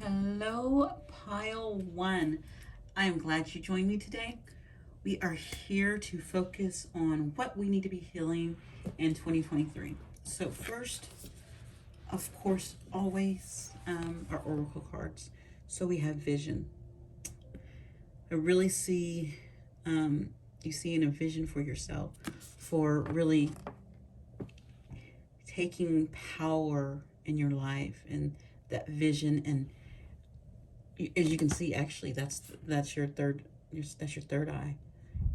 Hello, Pile One. I am glad you joined me today. We are here to focus on what we need to be healing in 2023. So, first, of course, always our oracle cards. So, we have vision. I really see you see in a vision for yourself for really taking power in your life and that vision, and as you can see, actually that's your third eye.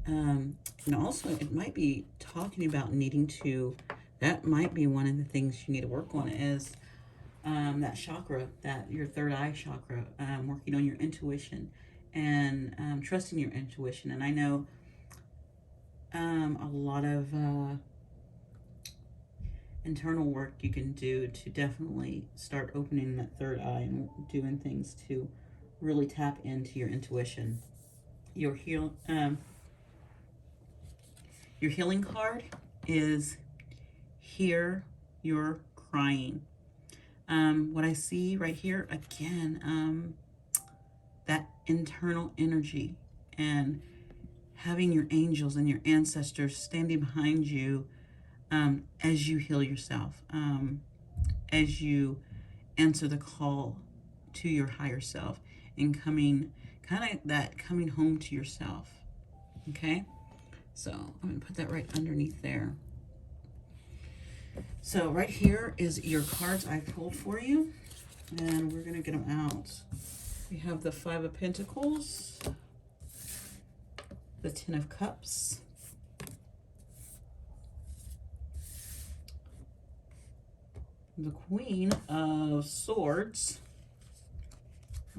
And also it might be talking about needing to, that might be one of the things you need to work on is that chakra, that your third eye chakra, working on your intuition and trusting your intuition. And I know a lot of internal work you can do to definitely start opening that third eye and doing things to really tap into your intuition. Your your healing card is here. You're crying. What I see right here again, that internal energy and having your angels and your ancestors standing behind you as you heal yourself, as you answer the call to your higher self and coming, kind of that coming home to yourself. Okay, so I'm gonna put that right underneath there. So right here is your cards I pulled for you, and we're gonna get them out. We have the Five of Pentacles, the Ten of Cups, the Queen of Swords.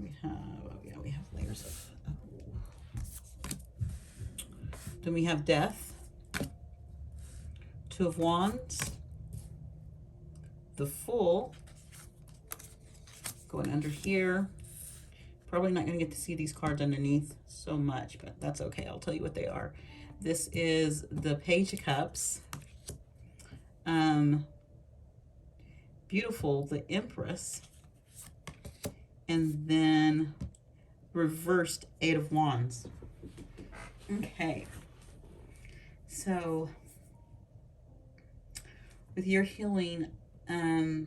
We have, oh yeah, we have layers of, oh. Then we have Death, Two of Wands, the Fool, going under here. Probably not going to get to see these cards underneath so much, but that's okay. I'll tell you what they are. This is the Page of Cups. Beautiful, the Empress. And then reversed Eight of Wands. Okay. So with your healing, I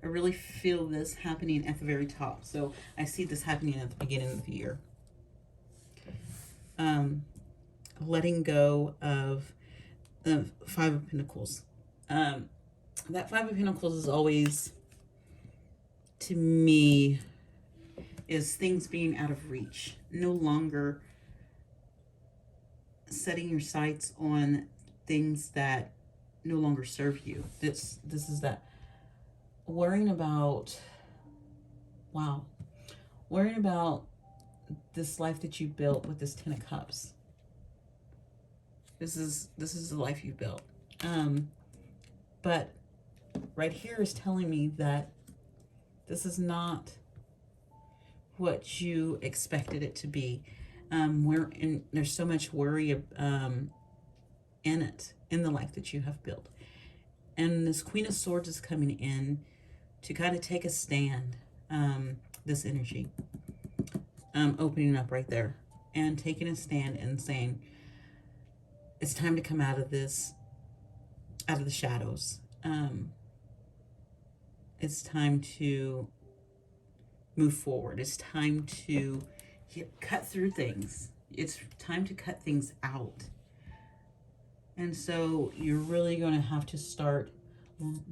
really feel this happening at the very top. So I see this happening at the beginning of the year. Letting go of the Five of Pentacles. That Five of Pentacles is always, to me, is things being out of reach. No longer setting your sights on things that no longer serve you. This is that worrying about, wow, worrying about this life that you built with this Ten of Cups. This is the life you built. But right here is telling me that this is not what you expected it to be. There's so much worry in it, in the life that you have built. And this Queen of Swords is coming in to kind of take a stand, this energy, opening up right there and taking a stand and saying, it's time to come out of this, out of the shadows. It's time to move forward. It's time to cut through things. It's time to cut things out. And so you're really going to have to start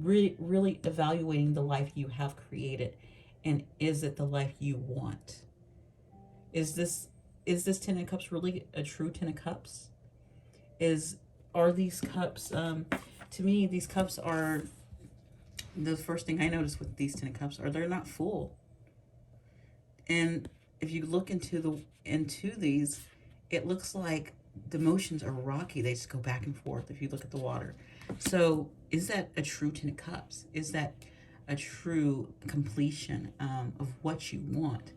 really evaluating the life you have created. And is it the life you want? Is this Ten of Cups really a true Ten of Cups? Are these cups, to me, these cups are, the first thing I notice with these Ten of Cups are they're not full. And if you look into these, it looks like the motions are rocky. They just go back and forth if you look at the water. So is that a true Ten of Cups? Is that a true completion of what you want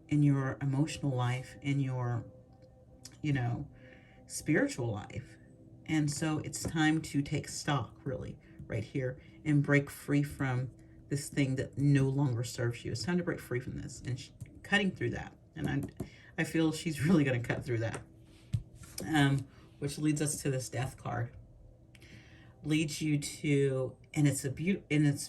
in your emotional life, in your, spiritual life? And so it's time to take stock, really, right here, and break free from this thing that no longer serves you. It's time to break free from this, and cutting through that. And I feel she's really going to cut through that. Which leads us to this Death card. Leads you to, and it's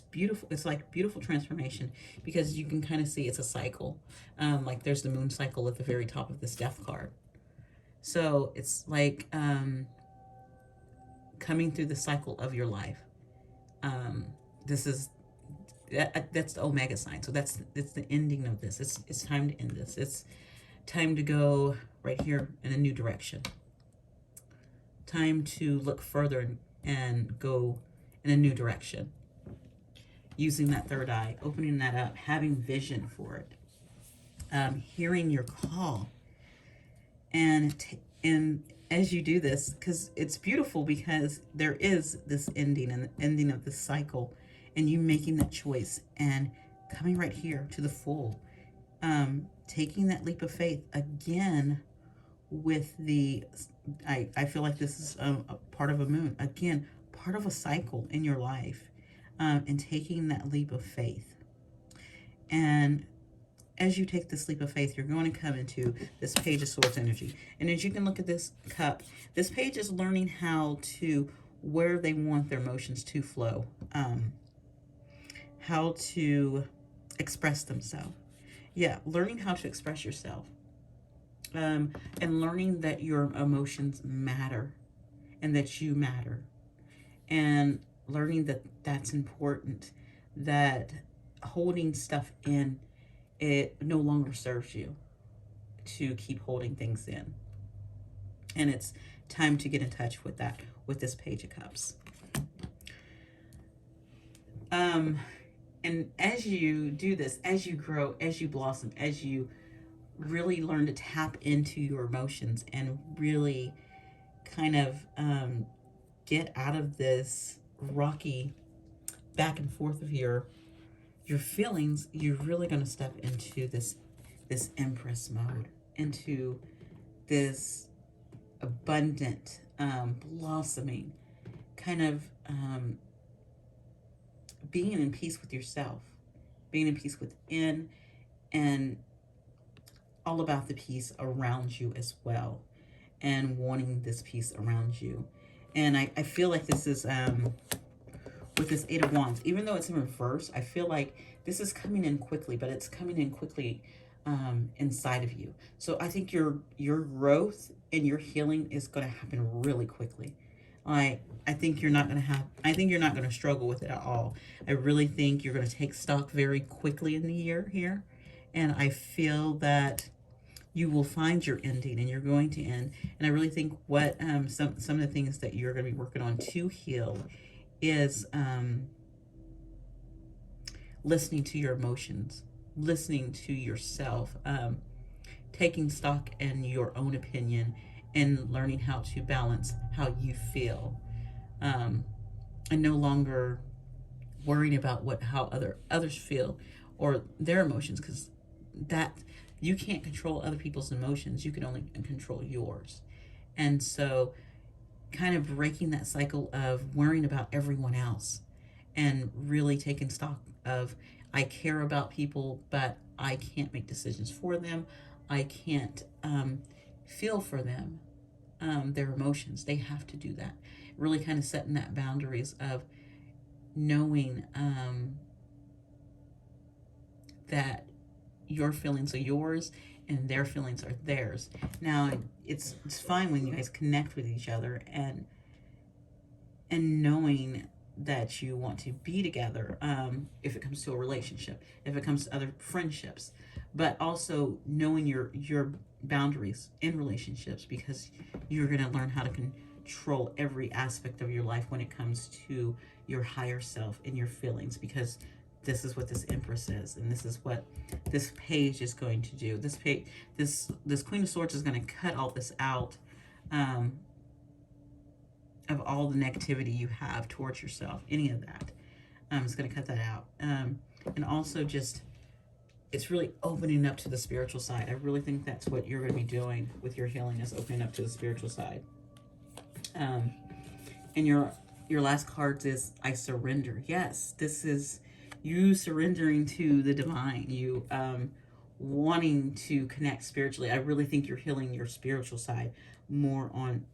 beautiful. It's like beautiful transformation, because you can kind of see it's a cycle. Like there's the moon cycle at the very top of this Death card. So it's like coming through the cycle of your life. That's the Omega sign. So it's the ending of this. It's time to end this. It's time to go right here in a new direction. Time to look further and go in a new direction. Using that third eye, opening that up, having vision for it, hearing your call, and as you do this, because it's beautiful, because there is this ending and the ending of this cycle, and you making that choice and coming right here to the full, taking that leap of faith again with the, I feel like this is a part of a moon, again, part of a cycle in your life, and taking that leap of faith. And as you take this leap of faith, you're going to come into this Page of Swords energy. And as you can look at this cup, this page is learning how to, where they want their emotions to flow, how to express themselves. Yeah, learning how to express yourself. And learning that your emotions matter and that you matter. And learning that that's important, that holding stuff in, it no longer serves you to keep holding things in. And it's time to get in touch with that, with this Page of Cups. And as you do this, as you grow, as you blossom, as you really learn to tap into your emotions and really kind of get out of this rocky back and forth of your feelings, you're really going to step into this Empress mode, into this abundant, blossoming, kind of being in peace with yourself, being in peace within, and all about the peace around you as well, and wanting this peace around you. And I feel like this is, with this Eight of Wands, even though it's in reverse, I feel like this is coming in quickly, but it's coming in quickly inside of you. So I think your growth and your healing is going to happen really quickly. I think you're not going to struggle with it at all. I really think you're going to take stock very quickly in the year here. And I feel that you will find your ending, and you're going to end. And I really think what some of the things that you're going to be working on to heal is listening to your emotions, listening to yourself, taking stock in your own opinion, and learning how to balance how you feel, and no longer worrying about how others feel or their emotions, because that you can't control other people's emotions. You can only control yours. And so kind of breaking that cycle of worrying about everyone else, and really taking stock of, I care about people, but I can't make decisions for them. I can't feel for them, their emotions. They have to do that. Really kind of setting that boundaries of knowing that your feelings are yours and their feelings are theirs. Now, it's fine when you guys connect with each other, and knowing that you want to be together, if it comes to a relationship, if it comes to other friendships, but also knowing your boundaries in relationships, because you're going to learn how to control every aspect of your life when it comes to your higher self and your feelings, because this is what this Empress is, and this is what this page is going to do. This Queen of Swords is going to cut all this out, of all the negativity you have towards yourself, any of that. It's going to cut that out. And also just, it's really opening up to the spiritual side. I really think that's what you're going to be doing with your healing, is opening up to the spiritual side. And your last card is, I surrender. Yes, this is you surrendering to the divine, you wanting to connect spiritually. I really think you're healing your spiritual side more on,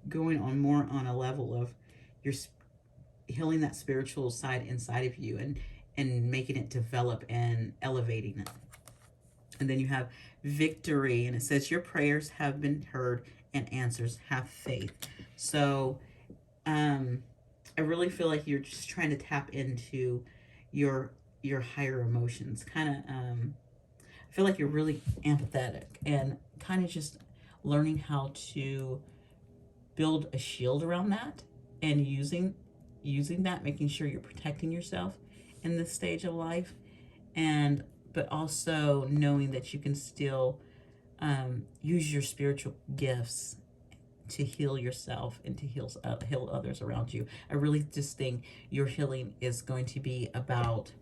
going on more on a level of your healing that spiritual side inside of you, and making it develop and elevating it. And then you have victory, and it says your prayers have been heard and answers. Have faith. So I really feel like you're just trying to tap into your higher emotions. Kind of I feel like you're really empathetic, and kind of just learning how to build a shield around that, and using that, making sure you're protecting yourself in this stage of life, and but also knowing that you can still use your spiritual gifts to heal yourself and to heal others around you. I really just think your healing is going to be about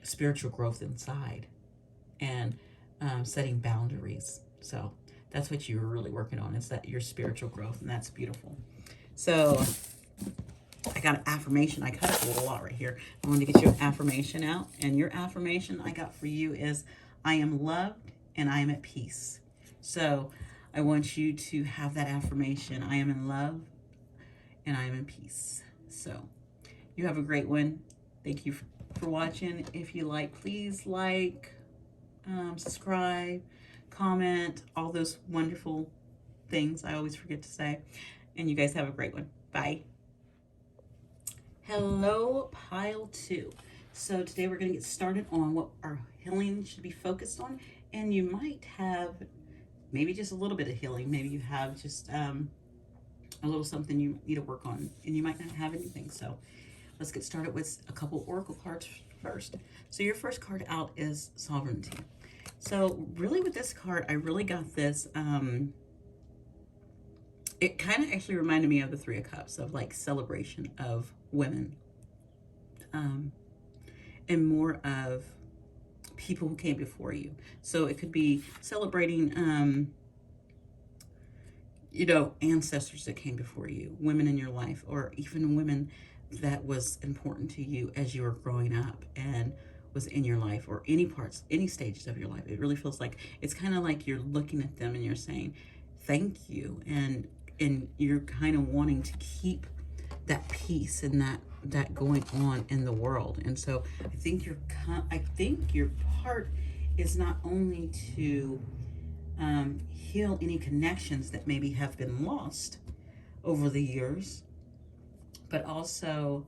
spiritual growth inside, and setting boundaries. So that's what you're really working on, is that your spiritual growth, and that's beautiful. So I got an affirmation. I cut it a lot right here. I wanted to get you an affirmation out, and your affirmation I got for you is, I am loved and I am at peace. So I want you to have that affirmation. I am in love and I am in peace. So you have a great one. Thank you for watching. If you like, please like, subscribe, comment, all those wonderful things I always forget to say. And you guys have a great one. Bye. Hello, pile 2. So today we're going to get started on what our healing should be focused on. And you might have maybe just a little bit of healing. Maybe you have just a little something you need to work on, and you might not have anything. So let's get started with a couple oracle cards first. So your first card out is Sovereignty. So really with this card, I really got this, it kind of actually reminded me of the Three of Cups, of like celebration of women, and more of people who came before you. So it could be celebrating, ancestors that came before you, women in your life, or even women that was important to you as you were growing up and was in your life, or any stages of your life. It really feels like, it's kind of like you're looking at them and you're saying thank you, and you're kind of wanting to keep that peace and that going on in the world. And so I think your part is not only to heal any connections that maybe have been lost over the years, but also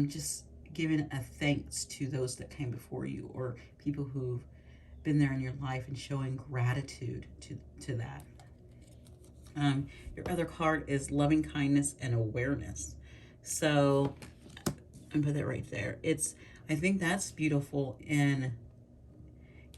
just giving a thanks to those that came before you, or people who've been there in your life, and showing gratitude to that. Your other card is Loving Kindness and Awareness. So I'm put that right there. I think that's beautiful. And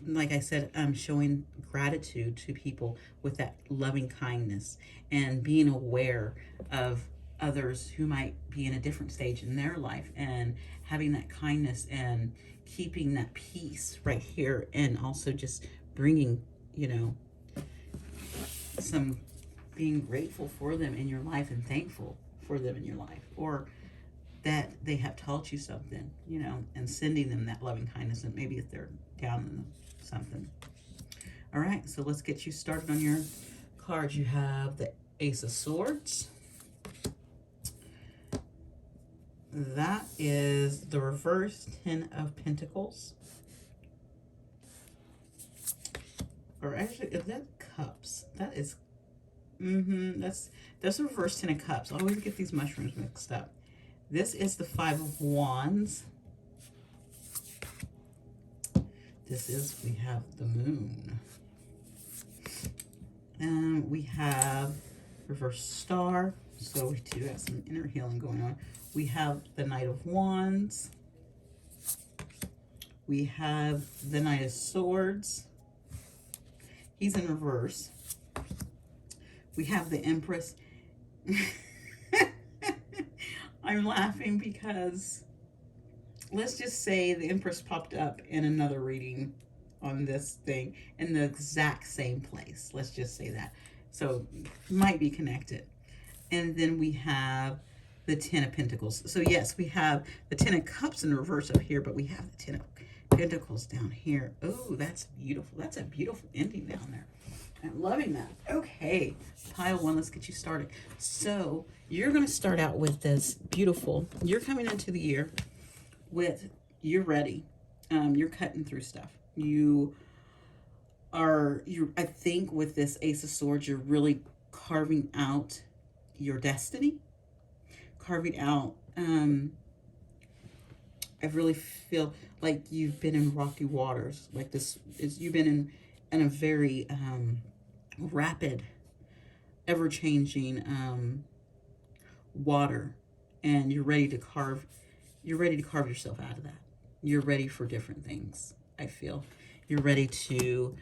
like I said, showing gratitude to people with that loving kindness, and being aware of others who might be in a different stage in their life, and having that kindness and keeping that peace right here, and also just bringing, some being grateful for them in your life, and thankful for them in your life, or that they have taught you something, and sending them that loving kindness, and maybe if they're down in something. All right, so let's get you started on your cards. You have the Ace of Swords. That is the reverse 10 of Pentacles. Or actually, is that Cups? That is, that's the reverse 10 of Cups. I always get these mushrooms mixed up. This is the 5 of Wands. We have the Moon. And we have reverse Star. So we do have some inner healing going on. We have the Knight of Wands. We have the Knight of Swords. He's in reverse. We have the Empress. I'm laughing because let's just say the Empress popped up in another reading on this thing in the exact same place. Let's just say that. So might be connected. And then we have the Ten of Pentacles. So yes, we have the Ten of Cups in reverse up here, but we have the Ten of Pentacles down here. Oh, that's beautiful. That's a beautiful ending down there. I'm loving that. Okay, pile one, let's get you started. So you're going to start out with this beautiful, you're coming into the year with, you're ready. You're cutting through stuff. I think with this Ace of Swords, you're really carving out your destiny, carving out, I really feel like you've been in rocky waters. Like you've been in a very rapid, ever-changing water, and you're ready to carve yourself out of that. You're ready for different things. I feel you're ready to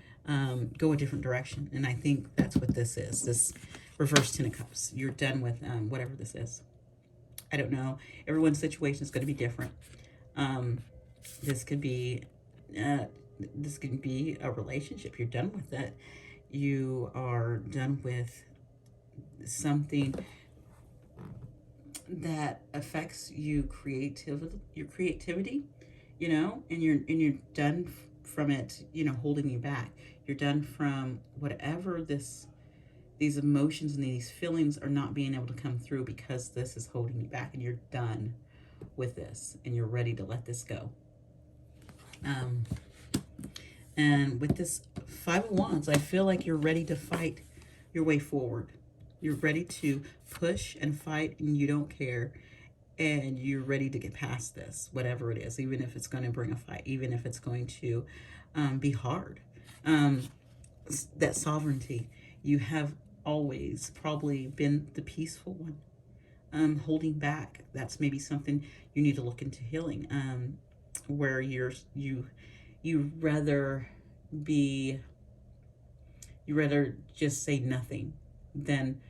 go a different direction, and I think that's what this is. This reverse Ten of Cups. You're done with whatever this is. I don't know. Everyone's situation is going to be different. This could be a relationship. You're done with it. You are done with something that affects your creativity, you know, and you're done from it, you know, holding you back. You're done from whatever these emotions and these feelings are not being able to come through because this is holding you back, and you're done with this and you're ready to let this go. And with this Five of Wands, I feel like you're ready to fight your way forward. You're ready to push and fight, and you don't care. And you're ready to get past this, whatever it is, even if it's going to bring a fight, even if it's going to be hard. That sovereignty. You have always probably been the peaceful one, holding back. That's maybe something you need to look into healing, where you rather just say nothing than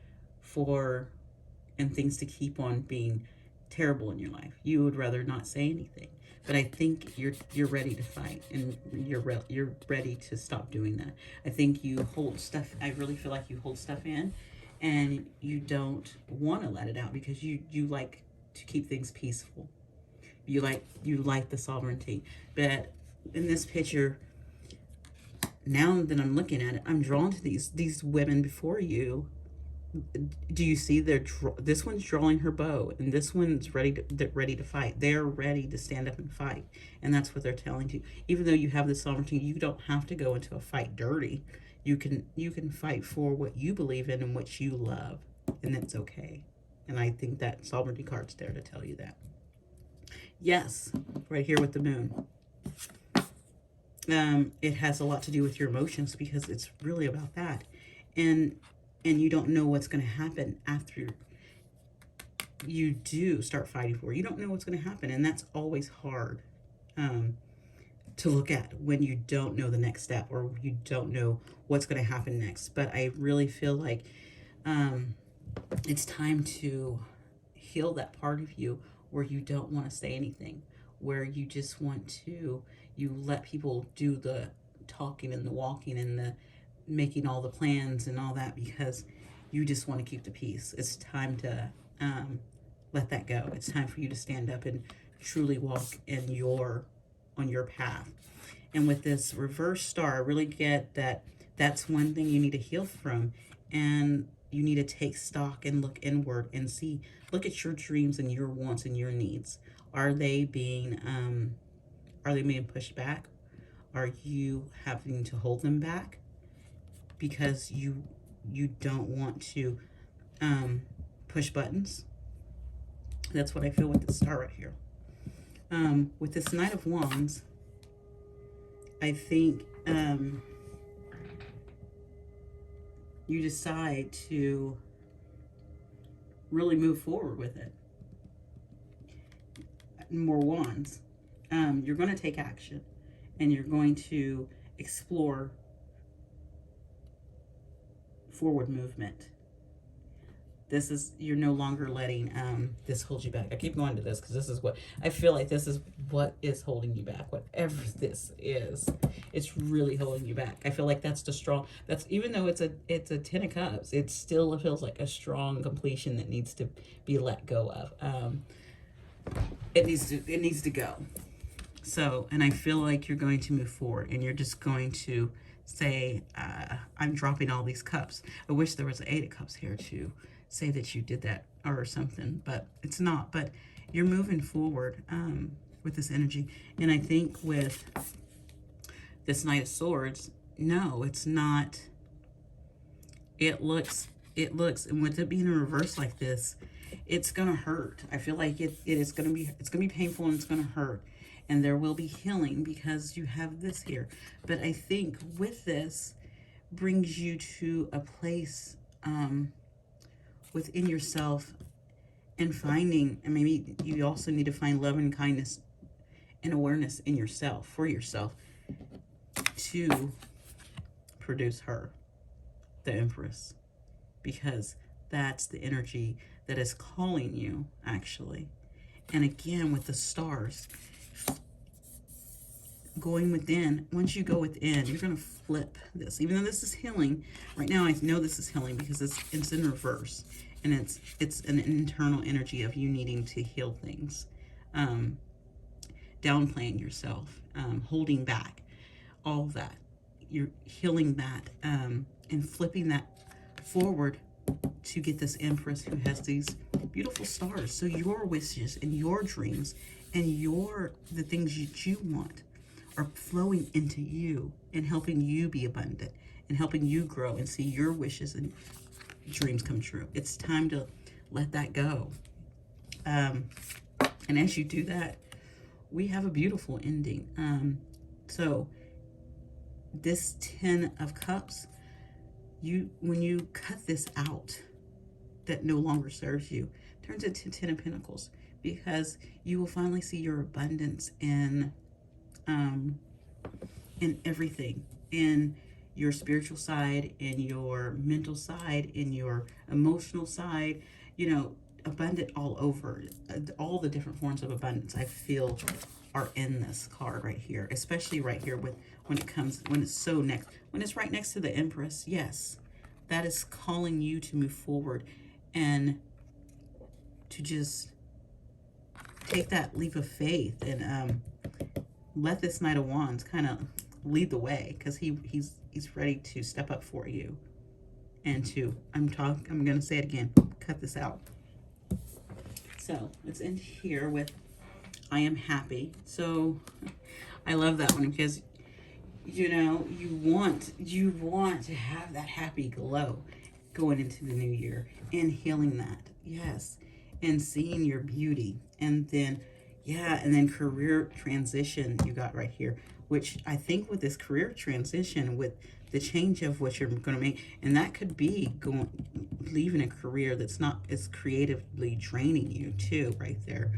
things to keep on being terrible in your life. You would rather not say anything. But I think you're ready to fight, and you're ready to stop doing that. I think you hold stuff. I really feel like you hold stuff in, and you don't want to let it out because you like to keep things peaceful. You like the sovereignty. But in this picture, now that I'm looking at it, I'm drawn to these women before you. Do you see this one's drawing her bow, and this one's ready to fight. They're ready to stand up and fight, and that's what they're telling you. Even though you have the sovereignty, you don't have to go into a fight dirty. You can fight for what you believe in and what you love, and that's okay. And I think that sovereignty card's there to tell you that. Yes, right here with the moon. It has a lot to do with your emotions, because it's really about that. And you don't know what's going to happen after you do start fighting for it. You don't know what's going to happen, and that's always hard to look at when you don't know the next step, or you don't know what's going to happen next. But I really feel like it's time to heal that part of you where you don't want to say anything, where you just want to, you let people do the talking and the walking and the making all the plans and all that, because you just want to keep the peace. It's time to let that go. It's time for you to stand up and truly walk on your path. And with this reverse star, I really get that that's one thing you need to heal from, and you need to take stock and look inward and look at your dreams and your wants and your needs. Are they being pushed back? Are you having to hold them back because you don't want to push buttons? That's what I feel with the star right here. With this Knight of Wands, I think you decide to really move forward with it. More wands. You're going to take action, and you're going to explore forward movement. This is, you're no longer letting this hold you back. I keep going to this because this is what I feel like, this is what is holding you back. Whatever this is, it's really holding you back. I feel like that's the strong, that's, even though it's a 10 of cups, it still feels like a strong completion that needs to be let go of. It needs to go. So, and I feel like you're going to move forward, and you're just going to say, I'm dropping all these cups. I wish there was an 8 of cups here to say that you did that or something, but it's not. But you're moving forward with this energy. And I think with this Knight of Swords, no, it's not. It looks, and with it being in reverse like this, it's gonna hurt. I feel like it's gonna be painful, and it's gonna hurt. And there will be healing because you have this here. But I think with this brings you to a place within yourself, and finding, and maybe you also need to find love and kindness and awareness in yourself, for yourself, to produce her, the Empress, because that's the energy that is calling you, actually. And again, with the stars, going within, once you go within, you're going to flip this. Even though this is healing, right now I know this is healing because it's in reverse. And it's an internal energy of you needing to heal things. Downplaying yourself, holding back, all that. You're healing that and flipping that forward to get this Empress who has these beautiful stars. So your wishes and your dreams and the things that you want are flowing into you and helping you be abundant and helping you grow and see your wishes and dreams come true. It's time to let that go. And as you do that, we have a beautiful ending. So this 10 of Cups, when you cut this out that no longer serves you, turns into 10 of Pentacles, because you will finally see your abundance in everything, in your spiritual side, in your mental side, in your emotional side, abundant all over. All the different forms of abundance I feel are in this card right here, especially right here when it's right next to the Empress. Yes, that is calling you to move forward and to just take that leap of faith and let this Knight of Wands kind of lead the way, because he's ready to step up for you and I'm going to say it again, cut this out. So let's end here with I am happy. So I love that one because you want to have that happy glow going into the new year and healing that. Yes. And seeing your beauty. And then career transition you got right here, which I think with this career transition, with the change of what you're going to make, and that could be leaving a career that's not as creatively draining you too, right there.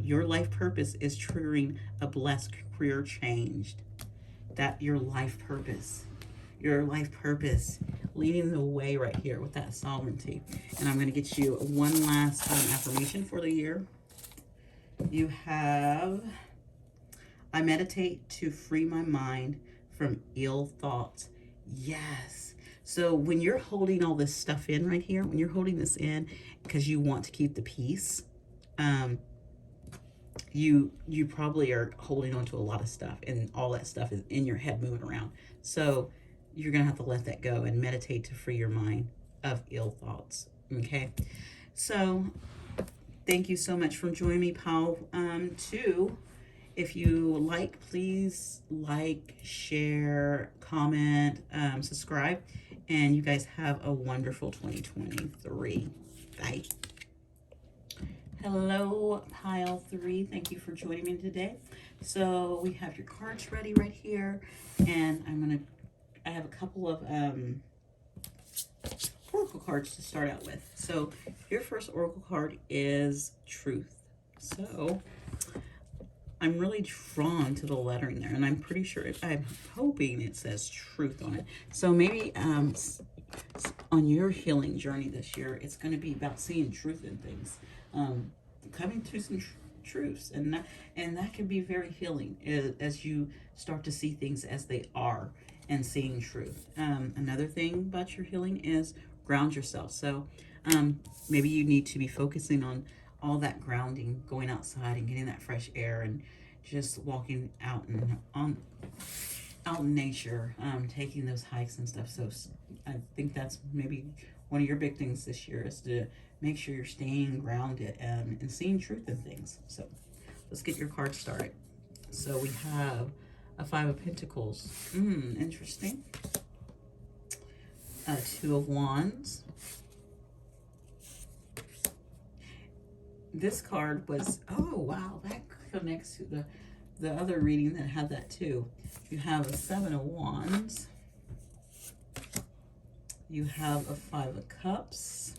Your life purpose is triggering a blessed career change. That your life purpose leading the way right here with that sovereignty. And I'm going to get you one last affirmation for the year. You have, I meditate to free my mind from ill thoughts. Yes. So when you're holding all this stuff in right here, when you're holding this in because you want to keep the peace, you probably are holding on to a lot of stuff, and all that stuff is in your head moving around. So you're going to have to let that go and meditate to free your mind of ill thoughts. Okay. So thank you so much for joining me, pal. If you like, please like, share, comment, subscribe, and you guys have a wonderful 2023. Bye. Hello, pile 3. Thank you for joining me today. So we have your cards ready right here, and I have a couple of oracle cards to start out with. So your first oracle card is Truth. So I'm really drawn to the lettering there, and I'm pretty sure I'm hoping it says truth on it. So maybe on your healing journey this year, it's going to be about seeing truth in things, coming to some truths, and that can be very healing as you start to see things as they are and seeing truth. Another thing about your healing is ground yourself. So maybe you need to be focusing on all that grounding, going outside and getting that fresh air and just walking out and out in nature, taking those hikes and stuff. So I think that's maybe one of your big things this year, is to make sure you're staying grounded and seeing truth in things. So let's get your card started. So we have a Five of Pentacles. Interesting. A Two of Wands. This card was, oh wow, that connects to the other reading that had that too. You have a Seven of Wands. You have a Five of Cups.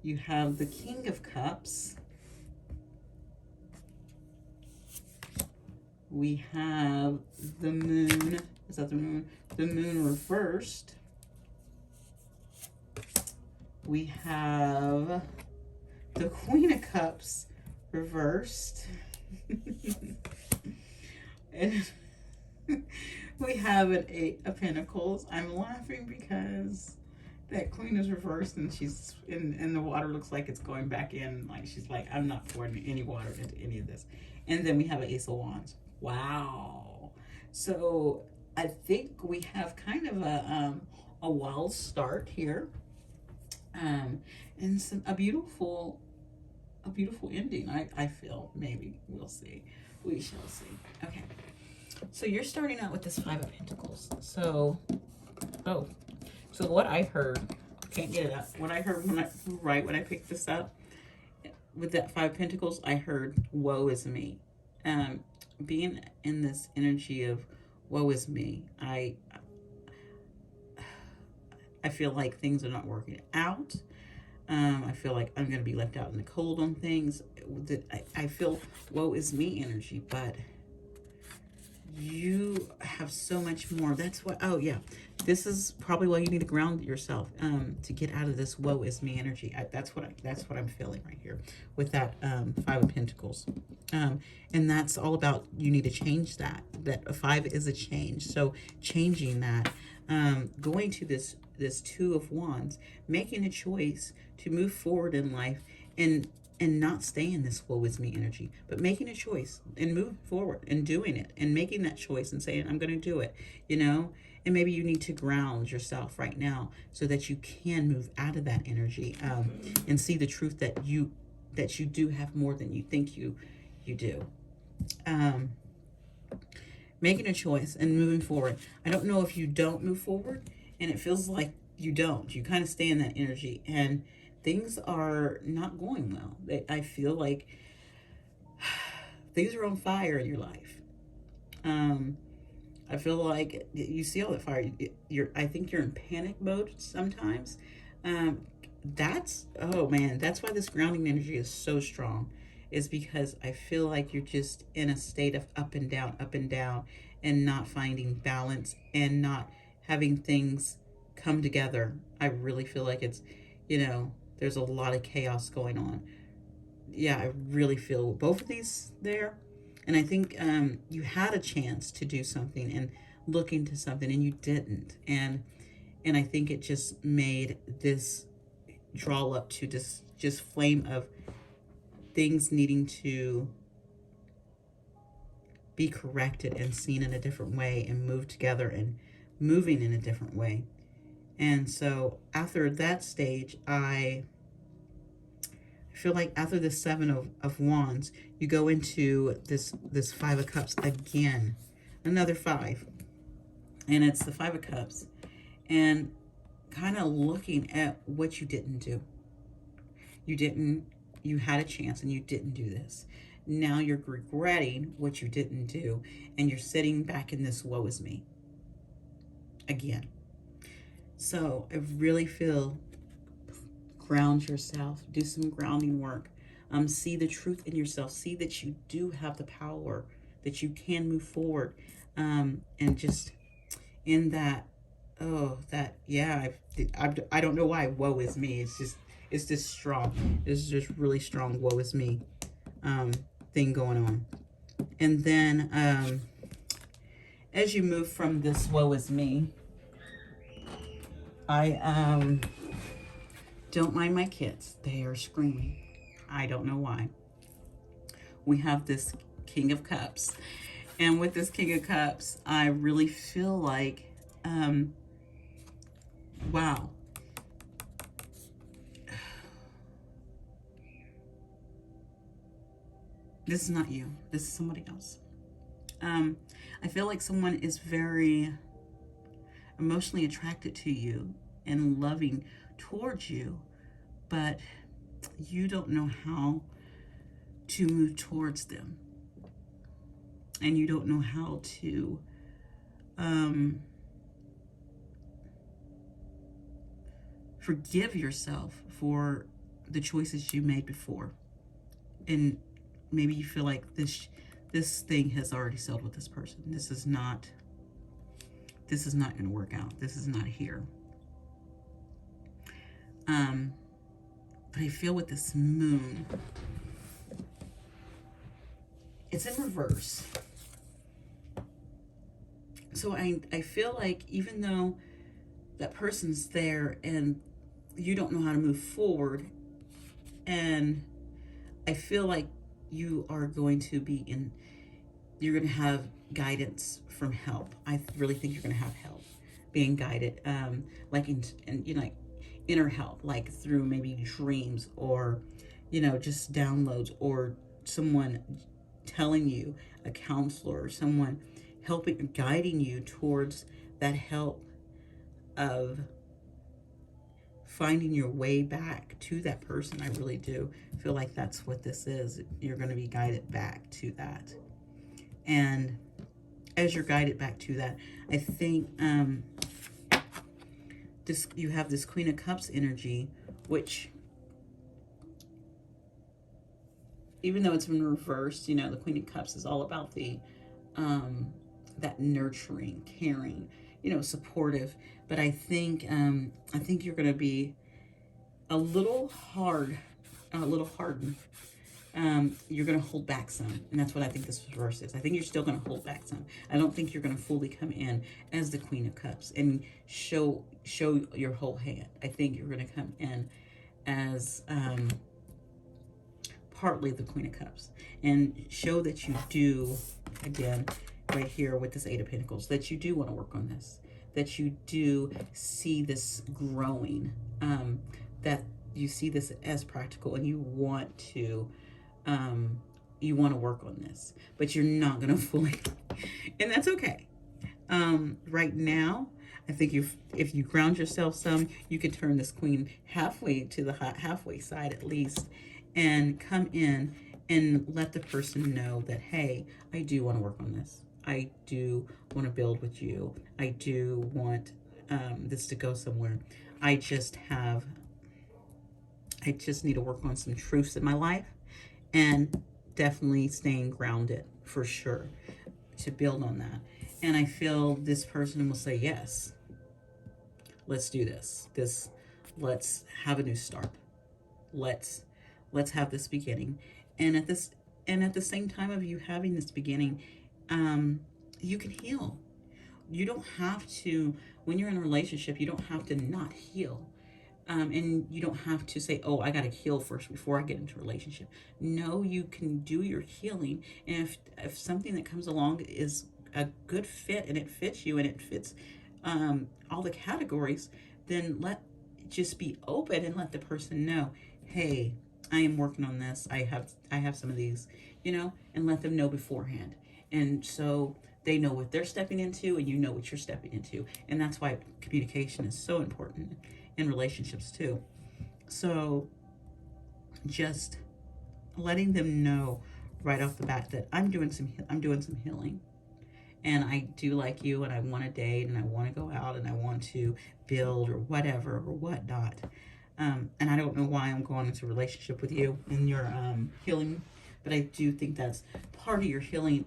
You have the King of Cups. We have the Moon. Is that the Moon? The Moon reversed. We have the Queen of Cups reversed. And we have an Eight of Pentacles. I'm laughing because that Queen is reversed and she's and the water looks like it's going back in. Like she's like, I'm not pouring any water into any of this. And then we have an Ace of Wands. Wow. So I think we have kind of a wild start here. And a beautiful ending. I feel, maybe we'll see. We shall see. Okay. So you're starting out with this Five of Pentacles. So, so what I heard, can't get it up. What I heard when I picked this up with that Five of Pentacles, I heard, woe is me. Being in this energy of woe is me, I feel like things are not working out. I feel like I'm going to be left out in the cold on things. I feel woe is me energy, but you have so much more. That's what, oh yeah, this is probably why you need to ground yourself, to get out of this woe is me energy. That's what I'm feeling right here with that Five of Pentacles. And that's all about, you need to change that a five is a change. So changing that, going to this Two of Wands, making a choice to move forward in life and not stay in this woe is me energy, but making a choice and moving forward and doing it and making that choice and saying, I'm going to do it, you know. And maybe you need to ground yourself right now so that you can move out of that energy, and see the truth that you do have more than you think you do. Making a choice and moving forward. I don't know if you don't move forward and it feels like you don't. You kind of stay in that energy and things are not going well. I feel like things are on fire in your life. I feel like you see all that fire. I think you're in panic mode sometimes. Oh man, that's why this grounding energy is so strong, is because I feel like you're just in a state of up and down, and not finding balance and not having things come together. I really feel like it's, there's a lot of chaos going on. Yeah, I really feel both of these there. And I think you had a chance to do something and look into something and you didn't. And I think it just made this draw up to this just flame of things needing to be corrected and seen in a different way and moved together and moving in a different way. And so after that stage, I feel like after the Seven of Wands, you go into this Five of Cups again, another five. And it's the Five of Cups. And kind of looking at what you didn't do. You had a chance and you didn't do this. Now you're regretting what you didn't do. And you're sitting back in this woe is me again. So I really feel, ground yourself, do some grounding work, see the truth in yourself, see that you do have the power, that you can move forward, and just in that Oh, that, yeah, I don't know why woe is me. It's just strong. It's just really strong woe is me um, thing going on. And then as you move from this woe is me, I don't mind my kids. They are screaming. I don't know why. We have this King of Cups. And with this King of Cups, I really feel like, wow. This is not you. This is somebody else. I feel like someone is very emotionally attracted to you and loving towards you, but you don't know how to move towards them. And you don't know how to forgive yourself for the choices you made before. And maybe you feel like this thing has already settled with this person. This is not going to work out. This is not here. But I feel with this moon, it's in reverse. So I feel like even though that person's there and you don't know how to move forward, and I feel like you are going to be you're going to have guidance from help. I really think you're going to have help being guided, like like inner help, like through maybe dreams or, just downloads, or someone telling you, a counselor, or someone helping, guiding you towards that help of finding your way back to that person. I really do feel like that's what this is. You're going to be guided back to that. And as you're guided back to that, I think you have this Queen of Cups energy, which, even though it's in reverse, the Queen of Cups is all about the that nurturing, caring, supportive. But I think you're going to be a little hardened. You're going to hold back some, and that's what I think this reverse is. I think you're still going to hold back some. I don't think you're going to fully come in as the Queen of Cups and show your whole hand. I think you're going to come in as partly the Queen of Cups and show that you do, again, right here with this Eight of Pentacles, that you do want to work on this, that you do see this growing, that you see this as practical, and you want to work on this, but you're not going to fully, and that's okay. Right now, I think if you ground yourself some, you can turn this Queen halfway to the halfway side at least, and come in and let the person know that, hey, I do want to work on this. I do want to build with you. I do want this to go somewhere. I just need to work on some truths in my life, and definitely staying grounded for sure to build on that. And I feel this person will say, yes, let's do this. Let's have a new start. Let's have this beginning. And at the same time of you having this beginning, you can heal. You don't have to, when you're in a relationship, you don't have to not heal. And you don't have to say, oh, I got to heal first before I get into a relationship. No, you can do your healing. And if something that comes along is a good fit, and it fits you, and it fits all the categories, then just be open and let the person know, hey, I am working on this. I have some of these, and let them know beforehand. And so they know what they're stepping into, and you know what you're stepping into. And that's why communication is so important in relationships too. So just letting them know right off the bat that I'm doing some healing, and I do like you, and I want to date, and I want to go out, and I want to build, or whatever, or whatnot. And I don't know why I'm going into a relationship with you and your healing, but I do think that's part of your healing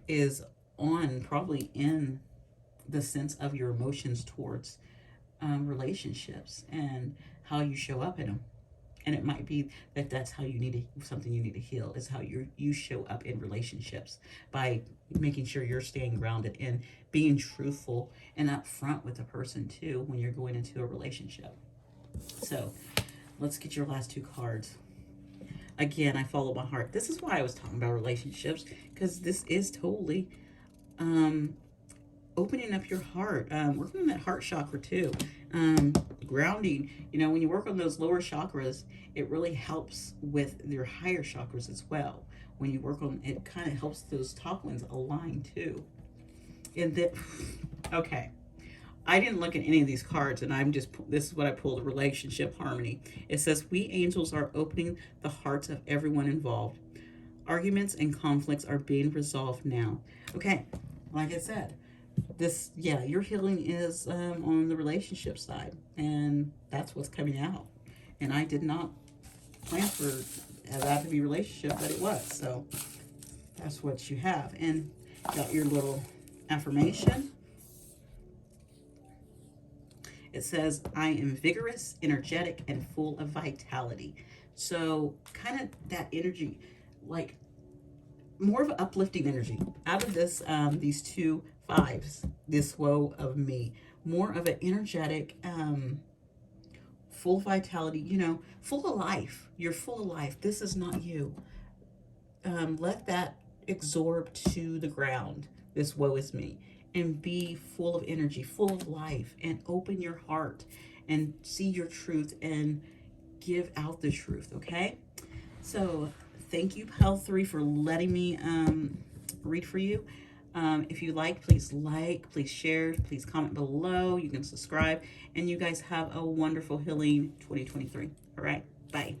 is on probably in the sense of your emotions towards relationships and how you show up in them. And it might be that that's how you need to, something you need to heal is how you show up in relationships, by making sure you're staying grounded and being truthful and upfront with the person too when you're going into a relationship. So let's get your last two cards. Again, I follow my heart. This is why I was talking about relationships, because this is totally opening up your heart, working on that heart chakra too, grounding. You know, when you work on those lower chakras, it really helps with your higher chakras as well. When you work on it, kind of helps those top ones align too. And then, okay, I didn't look at any of these cards, and this is what I pulled: relationship harmony. It says, we angels are opening the hearts of everyone involved. Arguments and conflicts are being resolved now. Okay, like I said, your healing is on the relationship side, and that's what's coming out. And I did not plan for that to be relationship, but it was. So that's what you have. And got your little affirmation. It says, I am vigorous, energetic, and full of vitality. So kind of that energy, like more of an uplifting energy out of this, these two fives, this woe of me, more of an energetic, full vitality, you know, full of life. You're full of life. This is not you. Let that absorb to the ground, this woe is me, and be full of energy, full of life, and open your heart and see your truth and give out the truth, okay? So thank you, Pal 3, for letting me read for you. If you please please share, please comment below. You can subscribe, and you guys have a wonderful healing 2023. All right, bye.